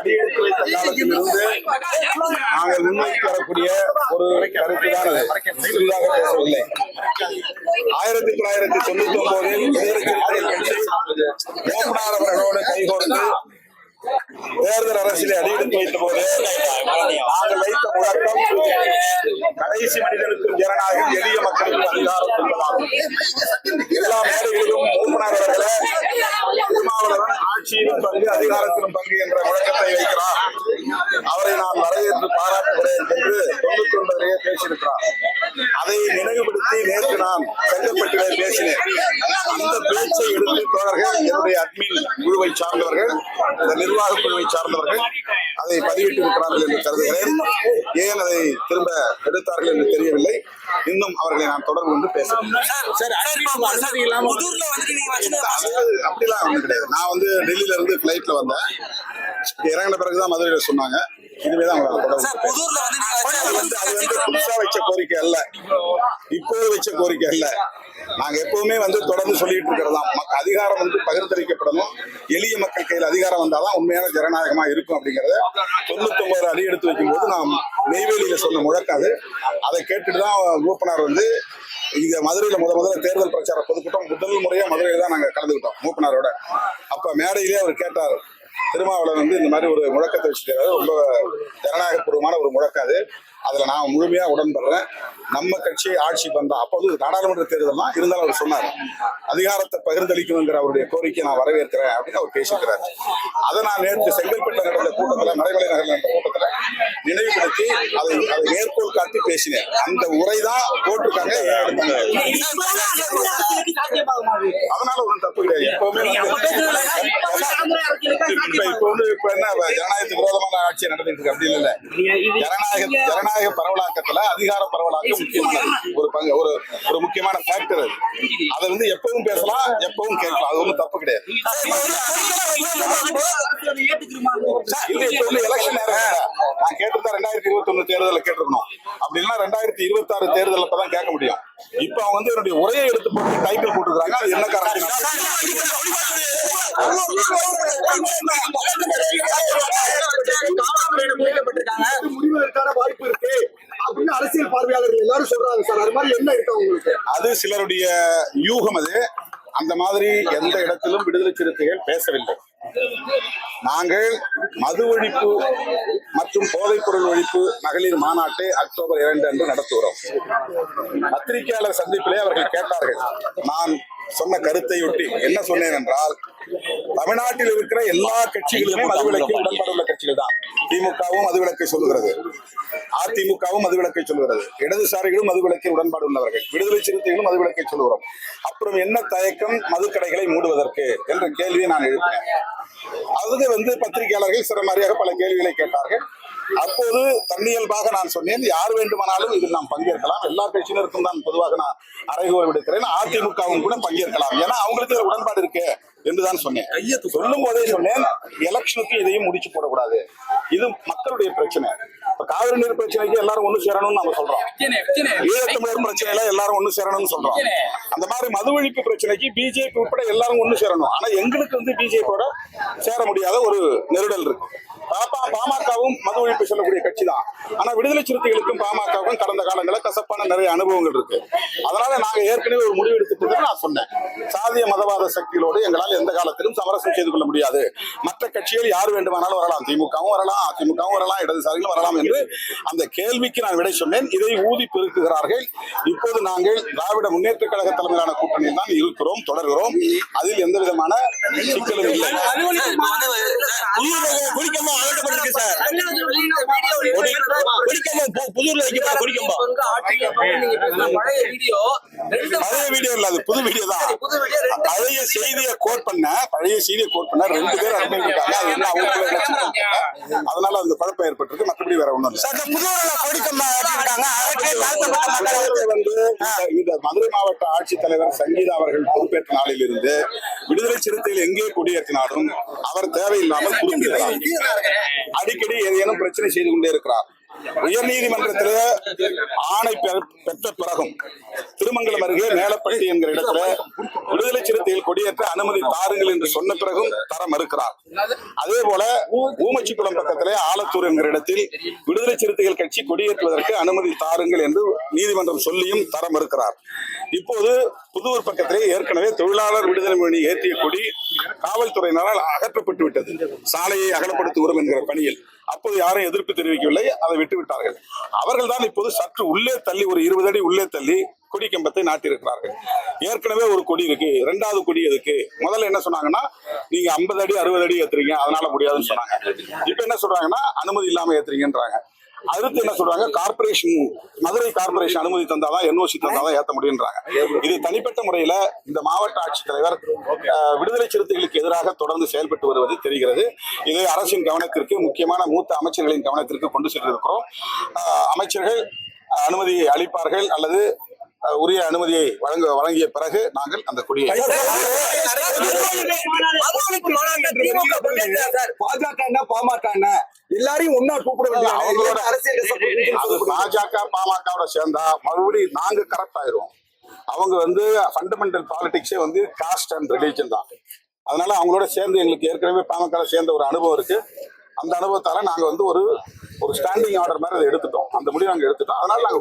அடியெடுத்து வைத்த காலத்திலிருந்து நாங்கள் முன்வைத்து வரக்கூடிய ஒரு கருத்துதான் அது. புதிதாக பேசவில்லை. 1999 மூப்பனார் அவர்களோடு கைகோர்த்து தேர்தல் அரசியலை அடியெடுத்து வைத்த போது நாங்கள் வைத்த முழக்கம் கடைசி மனிதனுக்கும் ஜனநாயகம், எளிய மக்களுக்கும் அதிகாரம் சொந்தமாகும். எல்லா மேடைகளிலும் மூப்பனார் அவர்களே திருமாவளவன் ஆட்சியிலும் பங்கு அதிகாரத்திலும் பங்கு என்ற முழக்கத்தை வைக்கிறார். அவரை நான் வரவேற்று பாராட்டுகிறேன் என்று 99 பேசியிருக்கிறார். அதை நினைவுபடுத்தி நேற்று நான் செங்கல்பட்டிலே பேசினேன். அந்த பேச்சை எடுத்து தோழர்கள், என்னுடைய அட்மின் குழுவை சார்ந்தவர்கள், இந்த நிர்வாக குழுவை சார்ந்தவர்கள் அதை பதிவிட்டிருக்கிறார்கள் என்று கருதுகிறேன். ஏன் அதை திரும்ப எடுத்தார்கள் என்று தெரியவில்லை. இன்னும் அவர்களை நான் தொடர்பு கொண்டு பேசுகிறேன். அப்படிலாம் ஒண்ணு கிடையாது. நான் டெல்லியில இருந்து பிளைட்ல வந்தேன். இறங்கின பிறகுதான் மதுரையில சொன்னாங்க. இனிமேதான் புதுசா வச்ச கோரிக்கை அல்ல, இப்போது வச்ச கோரிக்கை அல்ல. நாங்க எப்பவுமே தொடர்ந்து சொல்லிட்டு இருக்கிறதா, அதிகாரம் பகிர்ந்தளிக்கப்படணும், எளிய மக்கள் கையில் அதிகாரம் வந்தாதான் உண்மையான ஜனநாயகமா இருக்கும் அப்படிங்கறத 99 அடி எடுத்து வைக்கும் போது நாம் நெய்வேலியில சொன்ன முழக்காது. அதை கேட்டுட்டுதான் மூப்பனார் இங்க மதுரையில முதல்ல தேர்தல் பிரச்சார பொதுக்கூட்டம் முதல் முறையா மதுரையில தான் நாங்க கலந்துக்கிட்டோம் மூப்பனாரோட. அப்ப மேடையிலேயே அவர் கேட்டார், திருமாவளவன் இந்த மாதிரி ஒரு முழக்கத்தை வச்சுக்கிறாரு, ரொம்ப ஜனநாயகபூர்வமான ஒரு முழக்கம் அது. அதுல நான் முழுமையா உடன்படுறேன். நம்ம கட்சி ஆட்சி பண்றோம். அப்போது நாடாளுமன்ற தேர்தல் தான் இருந்தாலும் அவர் சொன்னார், அதிகாரத்தை பகிர்ந்தளிக்கணுங்கிற அவருடைய கோரிக்கை நான் வரவேற்கிறேன் அப்படின்னு அவர் பேசிக்கிறார். அதை நான் நேற்று செங்கல்பட்டு நடந்த கூட்டத்துல, மறைமலை நகர் நடந்த கூட்டத்துல நினைவுபடுத்தி அதை மேற்கோள் காட்டி பேசினேன். அந்த உரைதான் போட்டிருக்காங்க. அதனால ஒன்றும் தப்பு கிடையாது. எப்பவுமே இப்ப என்ன ஜனநாயகத்துக்கு விரோதமான ஆட்சி நடந்துட்டு இருக்கு அப்படி இல்ல. ஜனநாயக பரவலாக்கத்துல அதிகார பரவலாக்கம் முக்கியமானது, ஒரு பங்கு, ஒரு முக்கியமான ஃபேக்டர் அது. அதை எப்பவும் பேசலாம், எப்பவும் கேட்கலாம். அது ஒன்றும் தப்பு கிடையாது. எலெக்ஷன் நேரம் நான் கேட்டிருந்தா 2021 தேர்தலில் கேட்டிருக்கணும். அப்படின்னா 2026 தேர்தலில் தான் கேட்க முடியும். இப்ப அவங்க என்னுடைய உரையை எடுத்து போட்டு டைட்டில் போட்டுருக்காங்க. அது என்ன காரணம்? முடிவதற்கான வாய்ப்பு இருக்கு அப்படின்னு அரசியல் பார்வையாளர்கள் எல்லாரும் சொல்றாங்க சார். அது மாதிரி என்ன இருக்கு உங்களுக்கு? அது சிலருடைய யூகம். அது அந்த மாதிரி எந்த இடத்திலும் விடுதலை சிறுத்தைகள் பேசவில்லை. நாங்கள் மது ஒழிப்பு மற்றும் போதைப் பொருள் ஒழிப்பு மகளிர் மாநாட்டை அக்டோபர் 2 அன்று நடத்துகிறோம். பத்திரிகையாளர் சந்திப்பிலே அவர்கள் கேட்டார்கள். நான் சொன்ன கருத்தையொட்டி என்ன சொன்னேன் என்றால், தமிழ்நாட்டில் இருக்கிற எல்லா கட்சிகளுமே மதுவிலக்கில் உடன்பாடுள்ள கட்சிகள் தான். திமுகவும் மதுவிலக்கை சொல்லுகிறது, அதிமுகவும் மதுவிலக்கை சொல்லுகிறது, இடதுசாரிகளும் மதுவிலக்கில் உடன்பாடு உள்ளவர்கள், விடுதலை சிறுத்தைகளும் மதுவிலக்கை சொல்லுகிறோம். அப்புறம் என்ன தயக்கம் மதுக்கடைகளை மூடுவதற்கு என்ற கேள்வியை நான் எழுப்பினேன். அது பத்திரிகையாளர்கள் சிறமாரியாக பல கேள்விகளை கேட்டார்கள். அப்போது தன்னியல்பாக நான் சொன்னேன், யார் வேண்டுமானாலும் இதில் நாம் பங்கேற்கலாம், எல்லா கட்சியினருக்கும் தான் பொதுவாக நான் அறைகூவல் விடுக்கிறேன், அதிமுகவும் கூட பங்கேற்கலாம், ஏன்னா அவங்களுக்கு உடன்பாடு இருக்கு என்றுதான் சொன்னேன். சொல்லும் போதே சொன்னேன், எலெக்ஷனுக்கு இதையும் முடிச்சு போடக்கூடாது, இது மக்களுடைய பிரச்சனை. இப்ப காவிரி நீர் பிரச்சனைக்கு எல்லாரும் ஒண்ணு சேரணும்னு நம்ம சொல்றோம், ஈழத்தமிழர் பிரச்சனையில எல்லாரும் ஒண்ணு சேரணும்னு சொல்றோம். அந்த மாதிரி மது ஒழிப்பு பிரச்சனைக்கு பிஜேபி உட்பட எல்லாரும் ஒண்ணு சேரணும். ஆனா எங்களுக்கு பிஜேபியோட சேர முடியாத ஒரு நெருடல் இருக்கு. பாமகவும் மது ஒழிப்பு சொல்லக்கூடிய கட்சி தான். ஆனா விடுதலை சிறுத்தைகளுக்கும் பாமகவுக்கும் கடந்த காலங்களில் கசப்பான நிறைய அனுபவங்கள் இருக்கு. அதனால நாங்க ஏற்கனவே ஒரு முடிவு எடுத்துட்டு நான் சொன்னேன், சாதிய மதவாத சக்திகளோடு எங்களால் எந்த காலத்திலும் சமரசம் செய்து கொள்ள முடியாது. மற்ற கட்சிகள் யார் வேண்டுமானாலும் வரலாம், திமுகவும் வரலாம், அதிமுகவும் வரலாம், இடதுசாரிகளும் வரலாம் என்று அந்த கேள்விக்கு நான் விடை சொன்னேன். இதை ஊதி பெருக்குகிறார்கள். இப்போது நாங்கள் திராவிட முன்னேற்ற கழக தலைமையிலான கூட்டணியில் தான் இருக்கிறோம், தொடர்கிறோம். அதில் எந்த விதமான சிக்கலும் இல்லை. புது வீடியோ தான். பழைய செய்தியை கோட் பண்ண 2 பேர் இருக்காங்க. அதனால அந்த குழப்பம் ஏற்பட்டிருக்கு. மற்றபடி வேற ஒண்ணும் இல்லை. மதுரை மாவட்ட ஆட்சித்தலைவர் சங்கீதா அவர்கள் பொறுப்பேற்ற நாளில் இருந்து விடுதலை சிறுத்தைகள் எங்கே கொடியேற்றினாலும் அவர் தேவையில்லாமல் குறிப்பிடலாம். அடிக்கடி ஏதேனும் பிரச்சனை செய்து கொண்டே இருக்கிறார். உயர்நீதிமன்றத்திலே ஆணை பெற்ற பிறகும் திருமங்கலம் அருகே மேலப்பட்டி என்கிற இடத்துல விடுதலை சிறுத்தைகள் கொடியேற்ற அனுமதி தாருங்கள் என்று சொன்ன பிறகும் தர மறுக்கிறார். அதே போல ஊமச்சிக்குளம் பக்கத்திலே ஆலத்தூர் என்கிற இடத்தில் விடுதலை சிறுத்தைகள் கட்சி கொடியேற்றுவதற்கு அனுமதி தாருங்கள் என்று நீதிமன்றம் சொல்லியும் தர மறுக்கிறார். இப்போது புதூர் பக்கத்திலே ஏற்கனவே தொழிலாளர் விடுதலை முன்னணி ஏற்றிய கொடி காவல்துறையினரால் அகற்றப்பட்டு விட்டது, சாலையை அகலப்படுத்துகிறோம் என்கிற பணியில். அப்போது யாரும் எதிர்ப்பு தெரிவிக்கவில்லை, அதை விட்டுவிட்டார்கள். அவர்கள் தான் இப்போது சற்று உள்ளே தள்ளி, ஒரு 20 அடி உள்ளே தள்ளி கொடி கம்பத்தை நாட்டியிருக்கிறார்கள். ஏற்கனவே ஒரு கொடி இருக்கு, 2வது கொடி எதுக்கு? முதல்ல என்ன சொன்னாங்கன்னா, நீங்க 50 அடி 60 அடி ஏத்துறீங்க, அதனால முடியாதுன்னு சொன்னாங்க. இப்ப என்ன சொல்றாங்கன்னா, அனுமதி இல்லாம ஏத்துறீங்கன்றாங்க. அடுத்து என்ன சொல்றாங்க, கார்பரேஷன், மதுரை கார்பரேஷன் அனுமதி தந்தாதான், NOC தந்தாதான் ஏத்த முடியுன்றாங்க. இது தனிப்பட்ட முறையில இந்த மாவட்ட ஆட்சித்தலைவர் விடுதலை சிறுத்தைகளுக்கு எதிராக தொடர்ந்து செயல்பட்டு வருவது தெரிகிறது. இது அரசின் கவனத்திற்கு, முக்கியமான மூத்த அமைச்சர்களின் கவனத்திற்கு கொண்டு சென்றிருக்கிறோம். அமைச்சர்கள் அனுமதி அளிப்பார்கள் அல்லது உரிய அனுமதியை வழங்கிய பிறகு நாங்கள் அந்த கொடியை எல்லாரையும் ஒன்னா கூப்பிட அவங்களோட பாஜக பாமகவோட சேர்ந்தா மறுபடியும் நாங்க கரெக்ட் ஆயிரும். அவங்க ஃபண்டமெண்டல் பாலிடிக்ஸே காஸ்ட் அண்ட் ரிலீஜன் தான். அதனால அவங்களோட சேர்ந்து எங்களுக்கு ஏற்கனவே பாமக சேர்ந்த ஒரு அனுபவம் இருக்கு. அந்த அனுபவத்தால நாங்க ஒரு ஸ்டாண்டிங் ஆர்டர் மாதிரி அதை எடுத்துட்டோம். அந்த முடிவு நாங்க எடுத்துட்டோம். அதனால நாங்க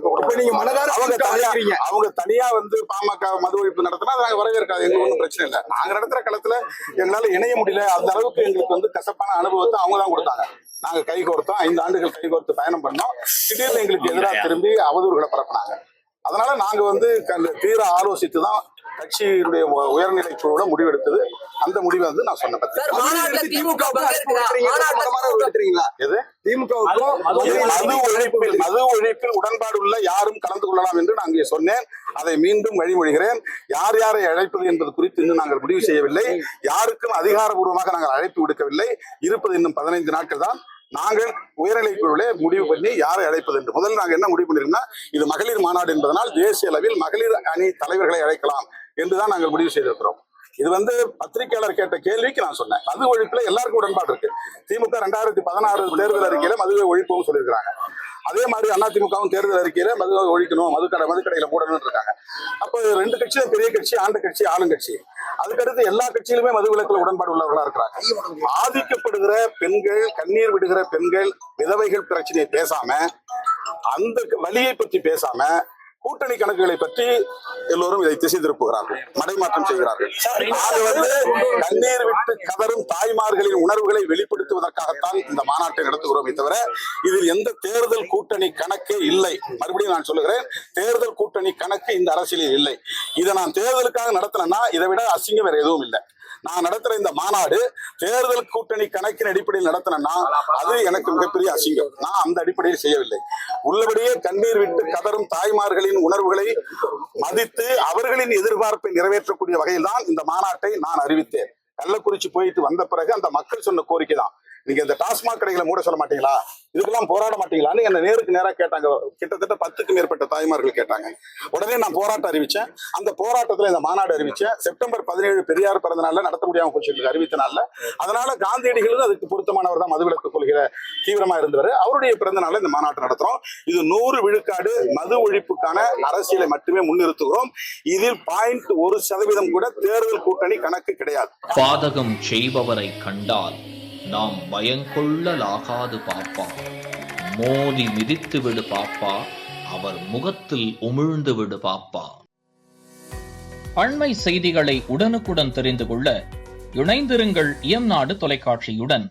அவங்க தனியா பாமக மது ஒழிப்பு நடத்தினா நாங்க வரவேற்காது, எங்களுக்கு ஒன்றும் பிரச்சனை இல்லை. நாங்க நடத்துற களத்துல எங்களால இணைய முடியல. அந்த அளவுக்கு எங்களுக்கு கசப்பான அனுபவத்தை அவங்க தான் கொடுத்தாங்க. நாங்க கை கோர்த்தோம், 5 ஆண்டுகள் கை கோர்த்து பயணம் பண்ணோம். திடீர்னு எங்களுக்கு எதிராக திரும்பி அவதூறுகளை பரப்பினாங்க. அதனால நாங்க தீர ஆலோசித்து தான் கட்சியினுடைய உயர்நிலை குழுவோட முடிவெடுத்தது. அந்த முடிவை நான் சொன்னேன். மது ஒழிப்பில் உடன்பாடு உள்ள யாரும் கலந்து கொள்ளலாம் என்று நான் அங்கே சொன்னேன். அதை மீண்டும் வழிமொழிகிறேன். யார் யாரை அழைப்பது என்பது குறித்து இன்னும் நாங்கள் முடிவு செய்யவில்லை. யாருக்கும் அதிகாரபூர்வமாக நாங்கள் அழைப்பு விடுக்கவில்லை. இருப்பது இன்னும் 15 நாட்கள் தான். நாங்கள் உயர்நிலை குழுவிலே முடிவு பண்ணி யாரை அழைப்பது என்று முதல்ல நாங்கள் என்ன முடிவு பண்ணிருக்கோம்னா, இது மகளிர் மாநாடு என்பதனால் தேசிய அளவில் மகளிர் அணி தலைவர்களை அழைக்கலாம் என்றுதான் நாங்கள் முடிவு செய்திருக்கிறோம். இது பத்திரிகையாளர் கேட்ட கேள்விக்கு நான் சொன்னேன். மது ஒழிப்புல எல்லாருக்கும் உடன்பாடு இருக்கு. திமுக 2016 தேர்தல் அறிக்கையில மதுவை ஒழிப்பும் சொல்லியிருக்காங்க. அதே மாதிரி அதிமுகவும் தேர்தல் அறிக்கையில மதுவை ஒழிக்கணும், மதுக்கடையில போடணும்னு இருக்காங்க. அப்போ 2 கட்சியும் பெரிய கட்சி, ஆண்ட கட்சி, ஆளுங்கட்சி. அதுக்கடுத்து எல்லா கட்சியிலுமே மது விலக்கில் உடன்பாடு உள்ளவர்களா இருக்கிறாங்க. பாதிக்கப்படுகிற பெண்கள், கண்ணீர் விடுகிற பெண்கள், விதவைகள் பிரச்சனையை பேசாம, அந்த வலியை பற்றி பேசாம, கூட்டணி கணக்குகளை பற்றி எல்லோரும் இதை திசை திருப்புகிறார்கள், மடைமாற்றம் செய்கிறார்கள். கண்ணீர் விட்டு கதரும் தாய்மார்களின் உணர்வுகளை வெளிப்படுத்துவதற்காகத்தான் இந்த மாநாட்டை நடத்துகிறோமே தவிர இதில் எந்த தேர்தல் கூட்டணி கணக்கே இல்லை. மறுபடியும் நான் சொல்லுகிறேன், தேர்தல் கூட்டணி கணக்கு இந்த அரசியலில் இல்லை. இதை நான் தேர்தலுக்காக நடத்தினேன்னா இதை விட அசிங்கம் வேற எதுவும் இல்லை. நான் நடத்துற இந்த மாநாடு தேர்தல் கூட்டணி கணக்கின் அடிப்படையில் நடத்தினா அது எனக்கு மிகப்பெரிய அசிங்கம். நான் அந்த அடிப்படையில் செய்யவில்லை. உள்ளபடியே கண்ணீர் விட்டு கதரும் தாய்மார்களின் உணர்வுகளை மதித்து அவர்களின் எதிர்பார்ப்பை நிறைவேற்றக்கூடிய வகையில் தான் இந்த மாநாட்டை நான் அறிவித்தேன். கள்ளக்குறிச்சி போயிட்டு வந்த பிறகு அந்த மக்கள் சொன்ன கோரிக்கை தான், நீங்க இந்த டாஸ்மாக் கடைகளை மூட சொல்ல மாட்டீங்களா, இதுக்கெல்லாம் போராட மாட்டீங்களான்னு என்ன நேருக்கு நேராக கேட்டாங்க. கிட்டத்தட்ட 10க்கும் மேற்பட்ட தாய்மார்கள் கேட்டாங்க. உடனே நான் போராட்டம் அறிவிச்சேன். அந்த போராட்டத்தில் இந்த மாநாடு அறிவிச்சேன். செப்டம்பர் 17 பெரியார் பிறந்த நாள்ல நடத்த முடியாம போச்சு அறிவித்த நாள்ல. அதனால காந்தியடிகளும் அதுக்கு பொருத்தமானவர் தான், மதுவிலக்கு கொள்கிற தீவிரமா இருந்தவர். அவருடைய பிறந்த நாள்ல இந்த மாநாட்டை நடத்துறோம். இது 100 விழுக்காடு மது ஒழிப்புக்கான அரசியலை மட்டுமே முன்னிறுத்துகிறோம். இதில் 0.1% கூட தேர்தல் கூட்டணி கணக்கு கிடையாது. பாதகம் செய்பவரை கண்டால் நாம் பயங்கொள்ளலாகாது பாப்பா, மோதி மிதித்து விடு பாப்பா, அவர் முகத்தில் உமிழ்ந்து விடு பாப்பா. அண்மை செய்திகளை உடனுக்குடன் தெரிந்து கொள்ள இணைந்திருங்கள் இயம்நாடு தொலைக்காட்சியுடன்.